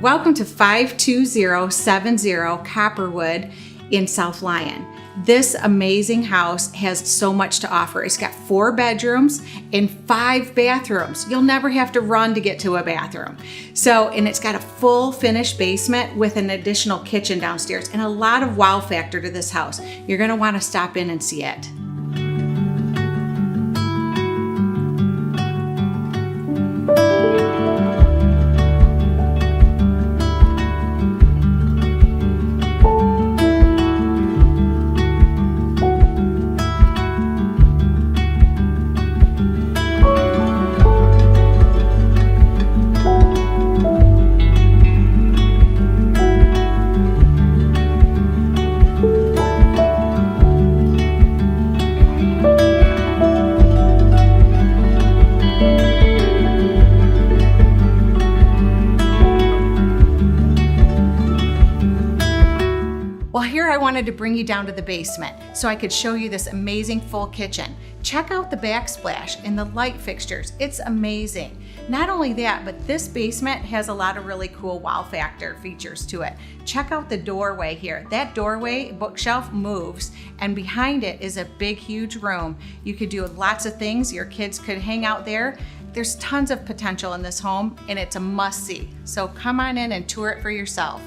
Welcome to 52070 Copperwood in South Lyon. This amazing house has so much to offer. It's got 4 bedrooms and 5 bathrooms. You'll never have to run to get to a bathroom. And it's got a full finished basement with an additional kitchen downstairs and a lot of wow factor to this house. You're gonna wanna stop in and see it. Well, here I wanted to bring you down to the basement so I could show you this amazing full kitchen. Check out the backsplash and the light fixtures. It's amazing. Not only that, but this basement has a lot of really cool wow factor features to it. Check out the doorway here. That doorway bookshelf moves, and behind it is a big, huge room. You could do lots of things. Your kids could hang out there. There's tons of potential in this home, and it's a must-see. So come on in and tour it for yourself.